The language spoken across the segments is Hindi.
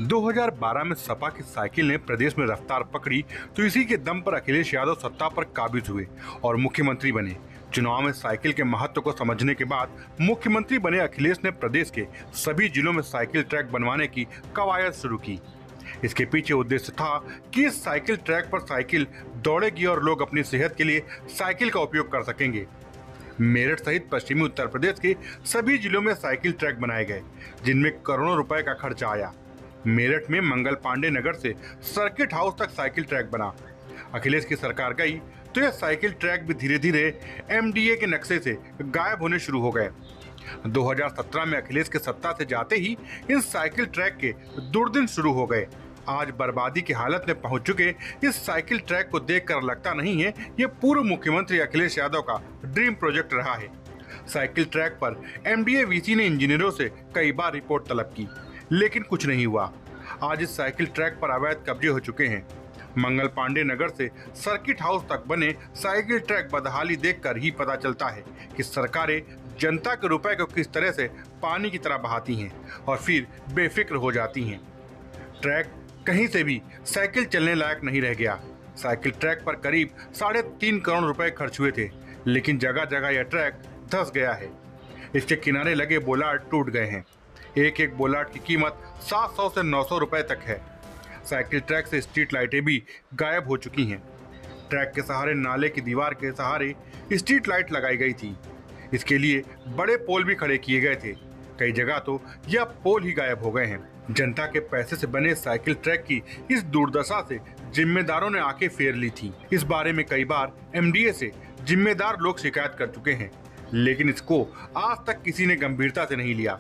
2012 में सपा की साइकिल ने प्रदेश में रफ्तार पकड़ी तो इसी के दम पर अखिलेश यादव सत्ता पर काबिज हुए और मुख्यमंत्री बने। चुनाव में साइकिल के महत्व को समझने के बाद मुख्यमंत्री बने अखिलेश ने प्रदेश के सभी जिलों में साइकिल ट्रैक बनवाने की कवायद शुरू की। इसके पीछे उद्देश्य था कि इस साइकिल ट्रैक पर साइकिल दौड़ेगी और लोग अपनी सेहत के लिए साइकिल का उपयोग कर सकेंगे। मेरठ सहित पश्चिमी उत्तर प्रदेश के सभी जिलों में साइकिल ट्रैक बनाए गए, जिनमें करोड़ों रुपए का खर्च आया। मेरठ में मंगल पांडे नगर से सर्किट हाउस तक साइकिल ट्रैक बना। अखिलेश की सरकार गई तो यह साइकिल ट्रैक भी धीरे धीरे एमडीए के नक्शे से गायब होने शुरू हो गए। 2017 में अखिलेश के सत्ता से जाते ही इन साइकिल ट्रैक के दुर्दिन शुरू हो गए। आज बर्बादी की हालत में पहुंच चुके इस साइकिल ट्रैक को देखकर लगता नहीं है ये पूर्व मुख्यमंत्री अखिलेश यादव का ड्रीम प्रोजेक्ट रहा है। साइकिल ट्रैक पर एमडीए वीसी ने इंजीनियरों से कई बार रिपोर्ट तलब की, लेकिन कुछ नहीं हुआ। आज इस साइकिल ट्रैक पर अवैध कब्जे हो चुके हैं। मंगल पांडे नगर से सर्किट हाउस तक बने साइकिल ट्रैक बदहाली देखकर ही पता चलता है कि सरकारें जनता के रुपए को किस तरह से पानी की तरह बहाती हैं और फिर बेफिक्र हो जाती हैं। ट्रैक कहीं से भी साइकिल चलने लायक नहीं रह गया। साइकिल ट्रैक पर करीब 3.5 करोड़ रुपए खर्च हुए थे, लेकिन जगह जगह यह ट्रैक धंस गया है। इसके किनारे लगे बोलार्ड टूट गए हैं। एक एक बोलार्ड की कीमत 700 से 900 रुपए तक है। साइकिल ट्रैक से स्ट्रीट लाइटें भी गायब हो चुकी हैं। ट्रैक के सहारे नाले की दीवार के सहारे स्ट्रीट लाइट लगाई गई थी। इसके लिए बड़े पोल भी खड़े किए गए थे। कई जगह तो यह पोल ही गायब हो गए हैं। जनता के पैसे से बने साइकिल ट्रैक की इस दुर्दशा से जिम्मेदारों ने आंखें फेर ली थी। इस बारे में कई बार एमडीए से जिम्मेदार लोग शिकायत कर चुके हैं, लेकिन इसको आज तक किसी ने गंभीरता से नहीं लिया।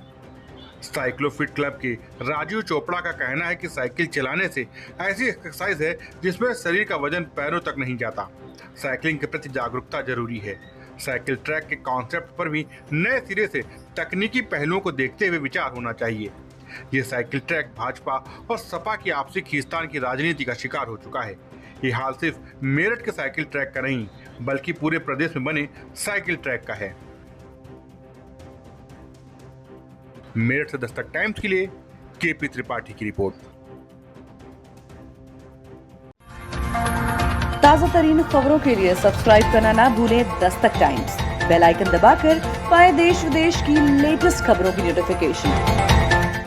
साइक्लोफिट क्लब के राजीव चोपड़ा का कहना है कि साइकिल चलाने से ऐसी एक्सरसाइज है जिसमें शरीर का वजन पैरों तक नहीं जाता। साइकिलिंग के प्रति जागरूकता जरूरी है। साइकिल ट्रैक के कॉन्सेप्ट पर भी नए सिरे से तकनीकी पहलुओं को देखते हुए विचार होना चाहिए। ये साइकिल ट्रैक भाजपा और सपा की आपसी खींचतान की राजनीति का शिकार हो चुका है। ये हाल सिर्फ मेरठ के साइकिल ट्रैक का नहीं, बल्कि पूरे प्रदेश में बने साइकिल ट्रैक का है। मेरठ से दस्तक टाइम्स के लिए केपी त्रिपाठी की रिपोर्ट। ताजा तरीन खबरों के लिए सब्सक्राइब करना ना भूलें दस्तक टाइम्स। बेल आइकन दबाकर पाएं देश विदेश की लेटेस्ट खबरों की नोटिफिकेशन।